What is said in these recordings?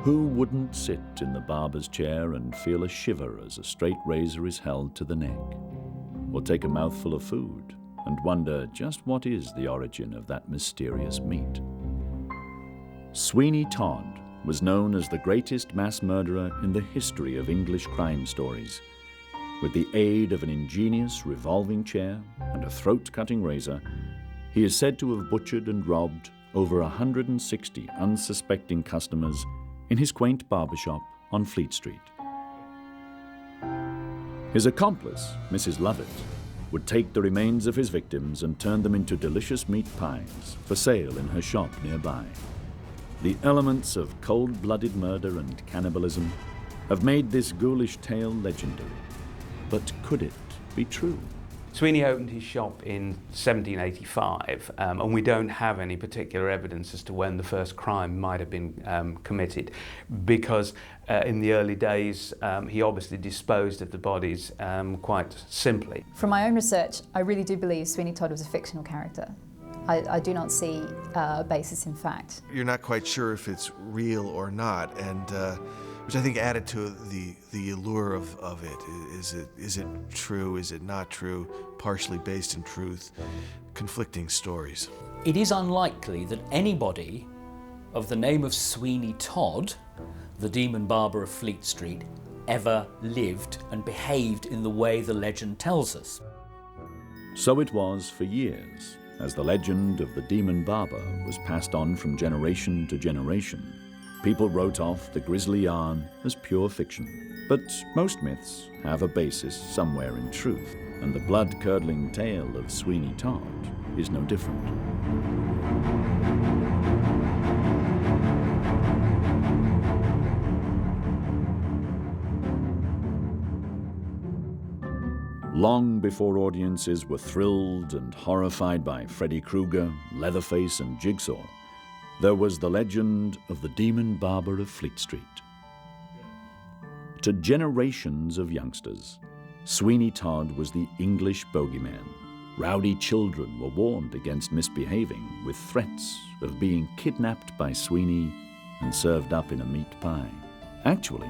Who wouldn't sit in the barber's chair and feel a shiver as a straight razor is held to the neck? Or take a mouthful of food and wonder just what is the origin of that mysterious meat? Sweeney Todd was known as the greatest mass murderer in the history of English crime stories. With the aid of an ingenious revolving chair and a throat-cutting razor, he is said to have butchered and robbed over 160 unsuspecting customers in his quaint barbershop on Fleet Street. His accomplice, Mrs. Lovett, would take the remains of his victims and turn them into delicious meat pies for sale in her shop nearby. The elements of cold-blooded murder and cannibalism have made this ghoulish tale legendary. But could it be true? Sweeney opened his shop in 1785, and we don't have any particular evidence as to when the first crime might have been committed, because in the early days he obviously disposed of the bodies quite simply. From my own research, I really do believe Sweeney Todd was a fictional character. I do not see a basis in fact. You're not quite sure if it's real or not, and which I think added to the allure of it. Is it true? Is it not true? Partially based in truth, conflicting stories. It is unlikely that anybody of the name of Sweeney Todd, the demon barber of Fleet Street, ever lived and behaved in the way the legend tells us. So it was for years, as the legend of the demon barber was passed on from generation to generation. People wrote off the grisly yarn as pure fiction. But most myths have a basis somewhere in truth, and the blood-curdling tale of Sweeney Todd is no different. Long before audiences were thrilled and horrified by Freddy Krueger, Leatherface, and Jigsaw, there was the legend of the demon barber of Fleet Street. To generations of youngsters, Sweeney Todd was the English bogeyman. Rowdy children were warned against misbehaving with threats of being kidnapped by Sweeney and served up in a meat pie. Actually,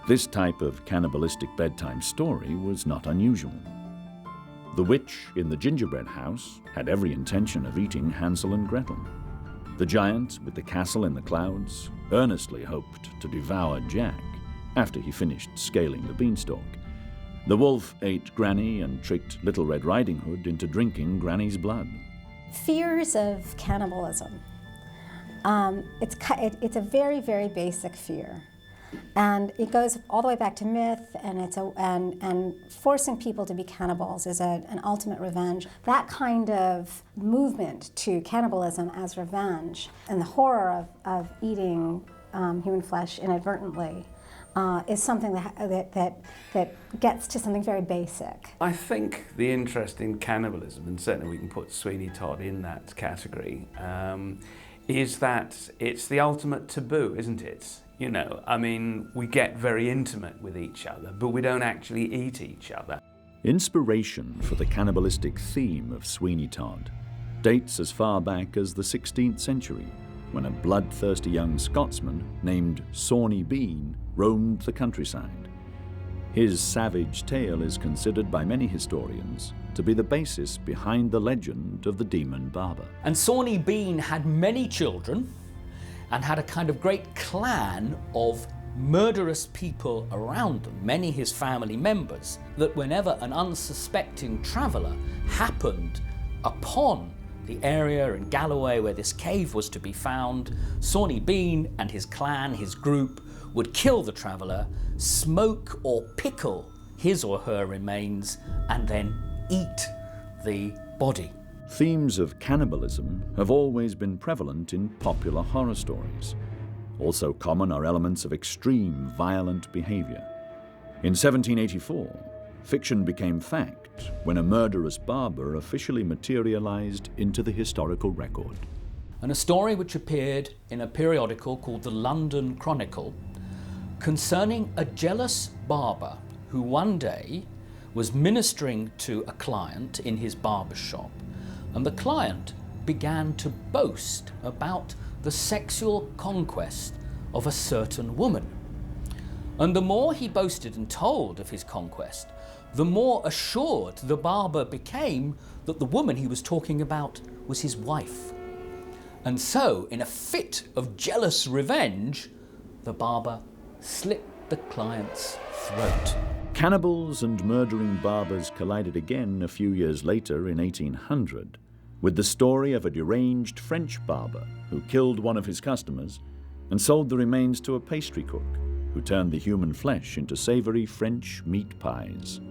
this type of cannibalistic bedtime story was not unusual. The witch in the gingerbread house had every intention of eating Hansel and Gretel. The giant with the castle in the clouds earnestly hoped to devour Jack after he finished scaling the beanstalk. The wolf ate Granny and tricked Little Red Riding Hood into drinking Granny's blood. Fears of cannibalism. It's a very, very basic fear. And it goes all the way back to myth, and and forcing people to be cannibals is an ultimate revenge. That kind of movement to cannibalism as revenge and the horror of eating human flesh inadvertently is something that gets to something very basic. I think the interest in cannibalism, and certainly we can put Sweeney Todd in that category, is that it's the ultimate taboo, isn't it? You know, I mean, we get very intimate with each other, but we don't actually eat each other. Inspiration for the cannibalistic theme of Sweeney Todd dates as far back as the 16th century, when a bloodthirsty young Scotsman named Sawney Bean roamed the countryside. His savage tale is considered by many historians to be the basis behind the legend of the demon barber. And Sawney Bean had many children and had a kind of great clan of murderous people around them, many his family members, that whenever an unsuspecting traveller happened upon the area in Galloway where this cave was to be found, Sawney Bean and his clan, his group, would kill the traveller, smoke or pickle his or her remains, and then eat the body. Themes of cannibalism have always been prevalent in popular horror stories. Also common are elements of extreme violent behavior. In 1784, fiction became fact when a murderous barber officially materialized into the historical record. And a story which appeared in a periodical called the London Chronicle concerning a jealous barber who one day was ministering to a client in his barber shop, and the client began to boast about the sexual conquest of a certain woman. And the more he boasted and told of his conquest, the more assured the barber became that the woman he was talking about was his wife. And so, in a fit of jealous revenge, the barber slit the client's throat. Cannibals and murdering barbers collided again a few years later in 1800 with the story of a deranged French barber who killed one of his customers and sold the remains to a pastry cook who turned the human flesh into savoury French meat pies.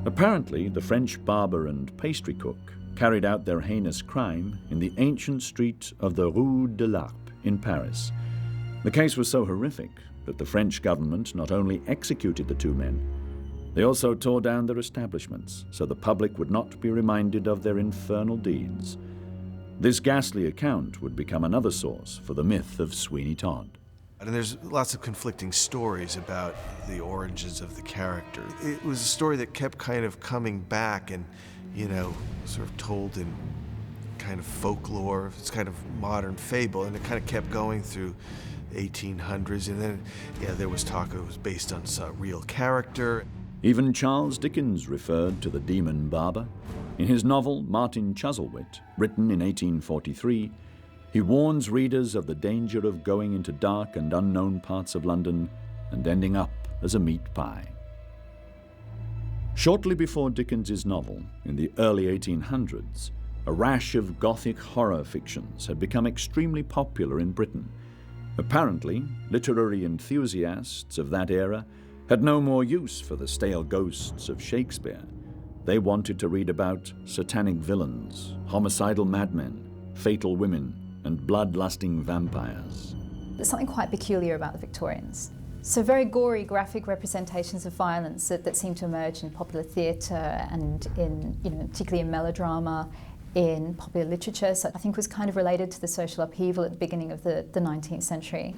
Apparently, the French barber and pastry cook carried out their heinous crime in the ancient street of the Rue de l'Arpe in Paris. The case was so horrific that the French government not only executed the two men, they also tore down their establishments so the public would not be reminded of their infernal deeds. This ghastly account would become another source for the myth of Sweeney Todd. And there's lots of conflicting stories about the origins of the character. It was a story that kept kind of coming back and, sort of told in kind of folklore. It's kind of modern fable, and it kind of kept going through 1800s. And then, there was talk it was based on some real character. Even Charles Dickens referred to the demon barber. In his novel Martin Chuzzlewit, written in 1843, he warns readers of the danger of going into dark and unknown parts of London and ending up as a meat pie. Shortly before Dickens's novel, in the early 1800s, a rash of Gothic horror fictions had become extremely popular in Britain. Apparently, literary enthusiasts of that era had no more use for the stale ghosts of Shakespeare. They wanted to read about satanic villains, homicidal madmen, fatal women, and bloodlusting vampires. There's something quite peculiar about the Victorians. So very gory, graphic representations of violence that seem to emerge in popular theatre and particularly in melodrama, in popular literature. So I think was kind of related to the social upheaval at the beginning of the 19th century.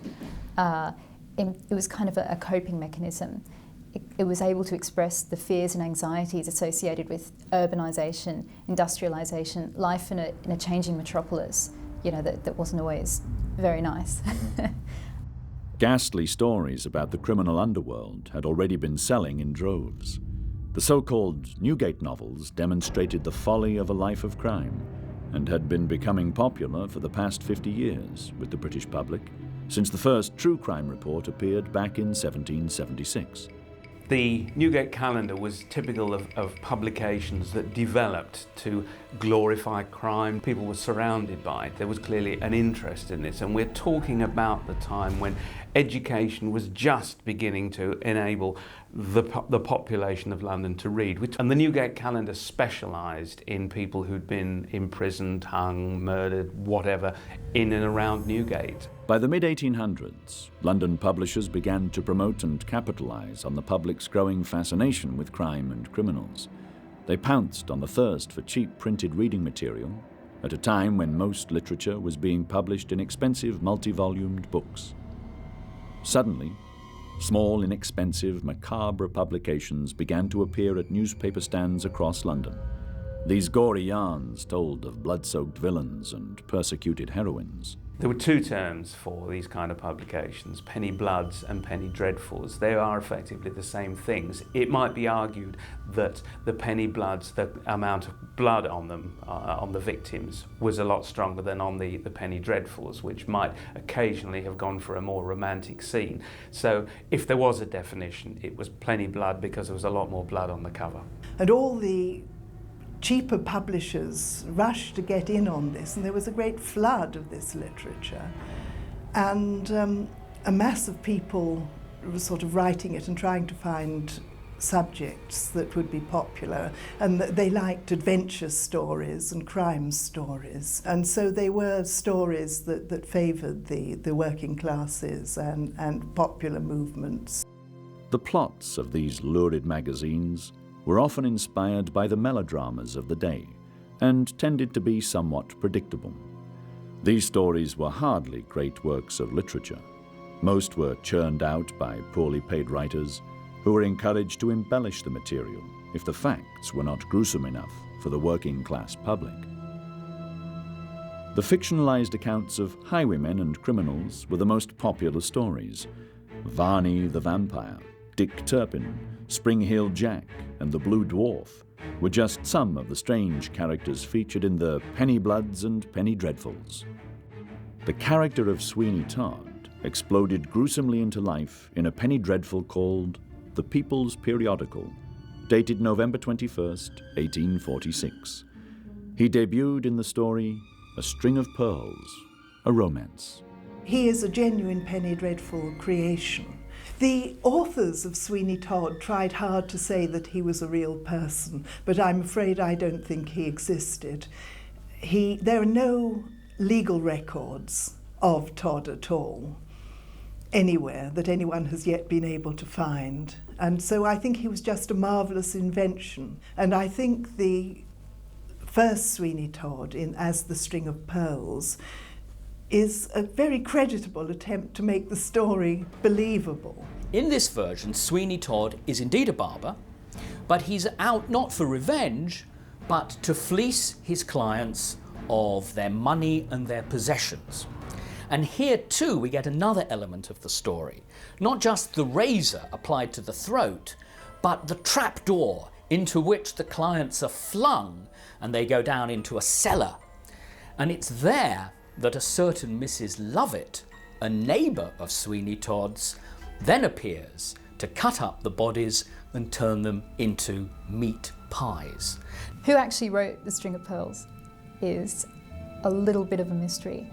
It was kind of a coping mechanism. It was able to express the fears and anxieties associated with urbanisation, industrialisation, life in a changing metropolis, that wasn't always very nice. Ghastly stories about the criminal underworld had already been selling in droves. The so-called Newgate novels demonstrated the folly of a life of crime and had been becoming popular for the past 50 years with the British public, since the first true crime report appeared back in 1776. The Newgate Calendar was typical of publications that developed to glorify crime. People were surrounded by it. There was clearly an interest in this, and we're talking about the time when education was just beginning to enable the population of London to read. And the Newgate Calendar specialised in people who'd been imprisoned, hung, murdered, whatever, in and around Newgate. By the mid-1800s, London publishers began to promote and capitalise on the public's growing fascination with crime and criminals. They pounced on the thirst for cheap printed reading material at a time when most literature was being published in expensive multi-volumed books. Suddenly, small, inexpensive, macabre publications began to appear at newspaper stands across London. These gory yarns told of blood-soaked villains and persecuted heroines. There were two terms for these kind of publications, penny bloods and penny dreadfuls. They are effectively the same things. It might be argued that the penny bloods, the amount of blood on them, on the victims, was a lot stronger than on the penny dreadfuls, which might occasionally have gone for a more romantic scene. So if there was a definition, it was penny blood because there was a lot more blood on the cover. And all the cheaper publishers rushed to get in on this, and there was a great flood of this literature. And a mass of people were sort of writing it and trying to find subjects that would be popular, and they liked adventure stories and crime stories. And so they were stories that favoured the working classes and popular movements. The plots of these lurid magazines were often inspired by the melodramas of the day and tended to be somewhat predictable. These stories were hardly great works of literature. Most were churned out by poorly paid writers who were encouraged to embellish the material if the facts were not gruesome enough for the working class public. The fictionalized accounts of highwaymen and criminals were the most popular stories. Varney the Vampire, Dick Turpin, Spring Heel Jack, and the Blue Dwarf were just some of the strange characters featured in the Penny Bloods and Penny Dreadfuls. The character of Sweeney Todd exploded gruesomely into life in a penny dreadful called The People's Periodical, dated November 21st, 1846. He debuted in the story A String of Pearls, a romance. He is a genuine penny dreadful creation. The authors of Sweeney Todd tried hard to say that he was a real person, but I'm afraid I don't think he existed. There are no legal records of Todd at all, anywhere that anyone has yet been able to find. And so I think he was just a marvellous invention. And I think the first Sweeney Todd, as The String of Pearls, is a very creditable attempt to make the story believable. In this version, Sweeney Todd is indeed a barber, but he's out not for revenge, but to fleece his clients of their money and their possessions. And here too we get another element of the story, not just the razor applied to the throat, but the trapdoor into which the clients are flung and they go down into a cellar. And it's there that a certain Mrs. Lovett, a neighbour of Sweeney Todd's, then appears to cut up the bodies and turn them into meat pies. Who actually wrote The String of Pearls is a little bit of a mystery.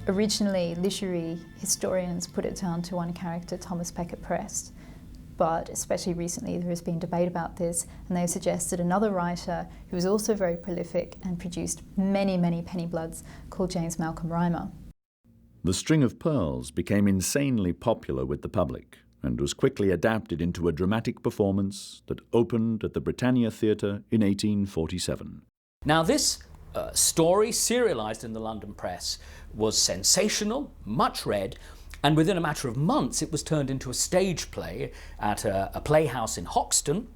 Originally, literary historians put it down to one character, Thomas Becket Prest, but especially recently there has been debate about this, and they've suggested another writer who was also very prolific and produced many, many penny bloods called James Malcolm Rymer. The String of Pearls became insanely popular with the public and was quickly adapted into a dramatic performance that opened at the Britannia Theatre in 1847. Now this story, serialised in the London press, was sensational, much read, and within a matter of months it was turned into a stage play at a playhouse in Hoxton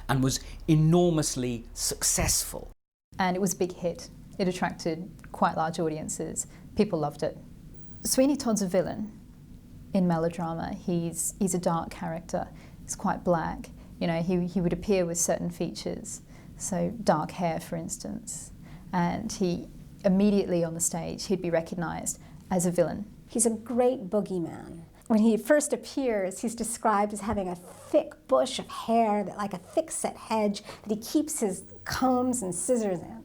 and was enormously successful. And it was a big hit. It attracted quite large audiences. People loved it. Sweeney Todd's a villain in melodrama. He's a dark character. He's quite black. You know, he would appear with certain features, so dark hair, for instance, and he immediately on the stage he'd be recognised as a villain. He's a great boogeyman. When he first appears, he's described as having a thick bush of hair, like a thick-set hedge, that he keeps his combs and scissors in.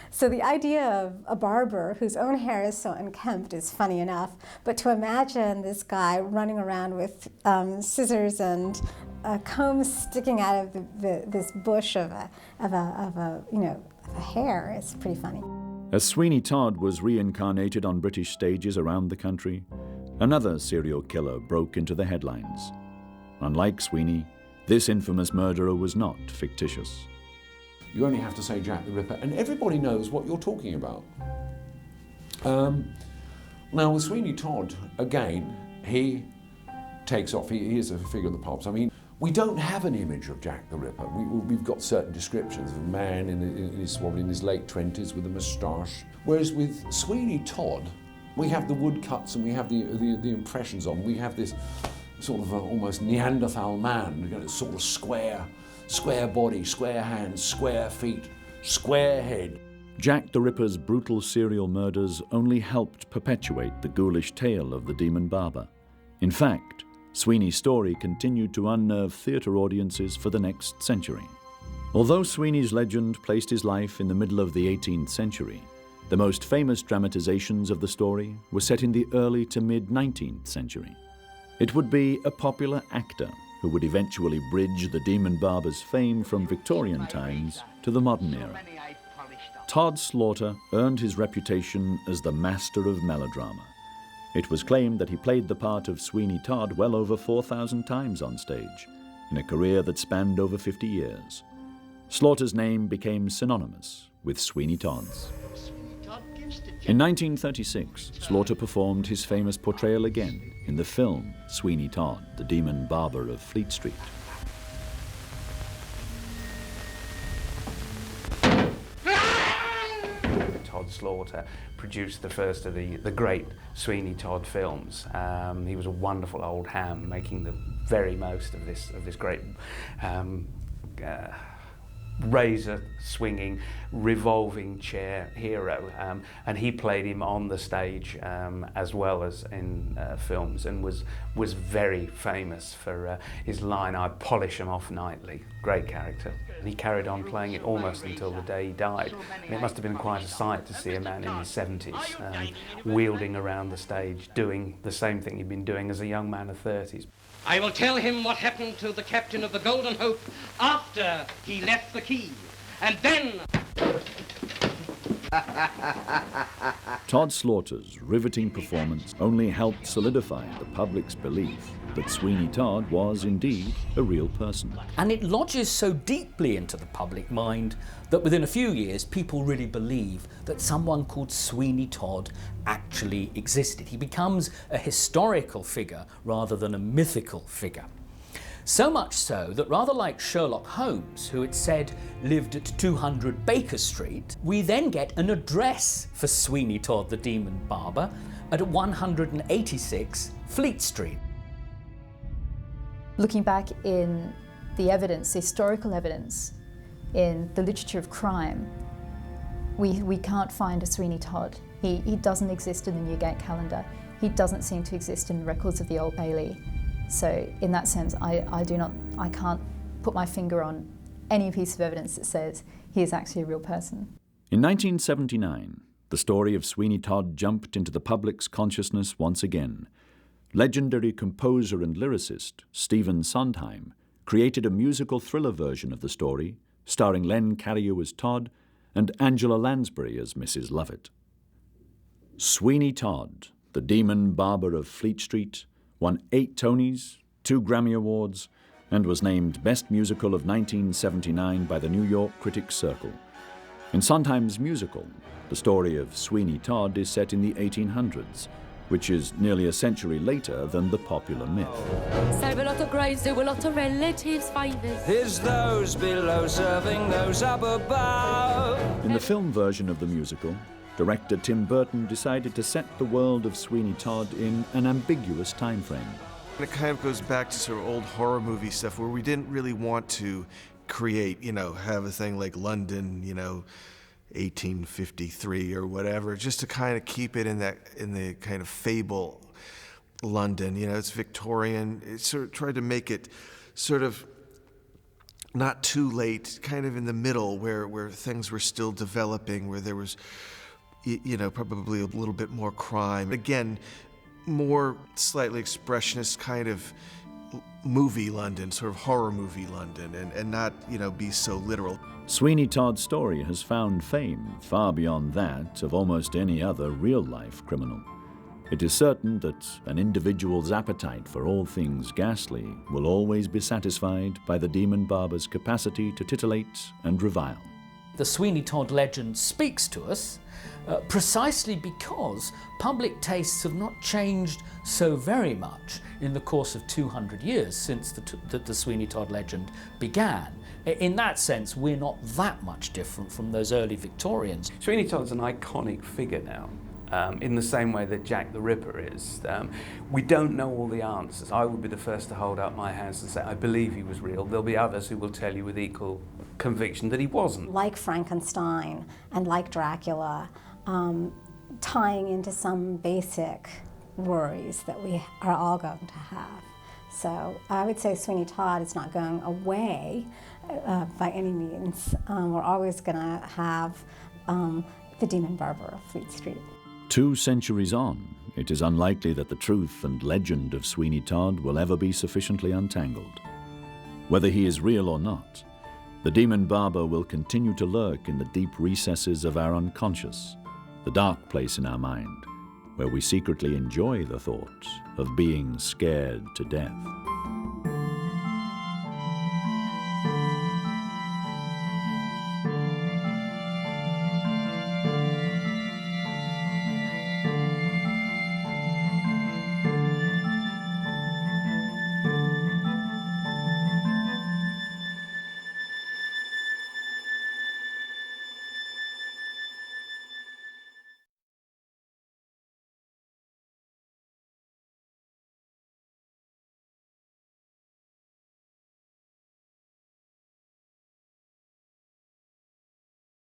So the idea of a barber whose own hair is so unkempt is funny enough, but to imagine this guy running around with scissors and combs sticking out of this bush of a hair is pretty funny. As Sweeney Todd was reincarnated on British stages around the country, another serial killer broke into the headlines. Unlike Sweeney, this infamous murderer was not fictitious. You only have to say Jack the Ripper, and everybody knows what you're talking about. Now, with Sweeney Todd, again, he takes off. He is a figure of the pops. I mean, we don't have an image of Jack the Ripper. We've got certain descriptions of a man in his late 20s with a moustache. Whereas with Sweeney Todd, we have the woodcuts and we have the impressions on. We have this sort of almost Neanderthal man, you know, sort of square body, square hands, square feet, square head. Jack the Ripper's brutal serial murders only helped perpetuate the ghoulish tale of the demon barber. In fact, Sweeney's story continued to unnerve theatre audiences for the next century. Although Sweeney's legend placed his life in the middle of the 18th century, the most famous dramatizations of the story were set in the early to mid-19th century. It would be a popular actor who would eventually bridge the demon barber's fame from Victorian times to the modern era. Todd Slaughter earned his reputation as the master of melodrama. It was claimed that he played the part of Sweeney Todd well over 4,000 times on stage, in a career that spanned over 50 years. Slaughter's name became synonymous with Sweeney Todd's. In 1936, Slaughter performed his famous portrayal again in the film Sweeney Todd, the Demon Barber of Fleet Street. Slaughter produced the first of the great Sweeney Todd films. He was a wonderful old ham, making the very most of this great razor-swinging, revolving chair hero, and he played him on the stage as well as in films, and was very famous for his line, "I polish him off nightly." Great character. And he carried on playing it almost until the day he died. And it must have been quite a sight to see a man in his 70s wielding around the stage, doing the same thing he'd been doing as a young man of 30s. I will tell him what happened to the captain of the Golden Hope after he left the quay, and then... Todd Slaughter's riveting performance only helped solidify the public's belief that Sweeney Todd was indeed a real person. And it lodges so deeply into the public mind that within a few years people really believe that someone called Sweeney Todd actually existed. He becomes a historical figure rather than a mythical figure. So much so that rather like Sherlock Holmes, who it said lived at 200 Baker Street, we then get an address for Sweeney Todd the Demon Barber at 186 Fleet Street. Looking back in the evidence, the historical evidence, in the literature of crime, we can't find a Sweeney Todd. He doesn't exist in the Newgate calendar. He doesn't seem to exist in the records of the Old Bailey. So in that sense, I can't put my finger on any piece of evidence that says he is actually a real person. In 1979, the story of Sweeney Todd jumped into the public's consciousness once again. Legendary composer and lyricist Stephen Sondheim created a musical thriller version of the story, starring Len Cariou as Todd and Angela Lansbury as Mrs. Lovett. Sweeney Todd, the Demon Barber of Fleet Street, won 8 Tonys, 2 Grammy Awards, and was named Best Musical of 1979 by the New York Critics Circle. In Sondheim's musical, the story of Sweeney Todd is set in the 1800s, which is nearly a century later than the popular myth. Serve a lot of graves, do a lot of relatives' favours. Here's those below serving those up above. In the film version of the musical, director Tim Burton decided to set the world of Sweeney Todd in an ambiguous time frame. And it kind of goes back to sort of old horror movie stuff where we didn't really want to create, have a thing like London, 1853 or whatever, just to kind of keep it in the kind of fable London. It's Victorian. It sort of tried to make it sort of not too late, kind of in the middle where things were still developing, where there was, probably a little bit more crime. Again, more slightly expressionist kind of movie London, sort of horror movie London, and not, be so literal. Sweeney Todd's story has found fame far beyond that of almost any other real-life criminal. It is certain that an individual's appetite for all things ghastly will always be satisfied by the Demon Barber's capacity to titillate and revile. The Sweeney Todd legend speaks to us precisely because public tastes have not changed so very much in the course of 200 years since the Sweeney Todd legend began. In that sense, we're not that much different from those early Victorians. Sweeney Todd's an iconic figure now. In the same way that Jack the Ripper is. We don't know all the answers. I would be the first to hold up my hands and say, I believe he was real. There'll be others who will tell you with equal conviction that he wasn't. Like Frankenstein and like Dracula, tying into some basic worries that we are all going to have. So I would say Sweeney Todd is not going away by any means. We're always going to have the Demon Barber of Fleet Street. 2 centuries on, it is unlikely that the truth and legend of Sweeney Todd will ever be sufficiently untangled. Whether he is real or not, the Demon Barber will continue to lurk in the deep recesses of our unconscious, the dark place in our mind, where we secretly enjoy the thought of being scared to death.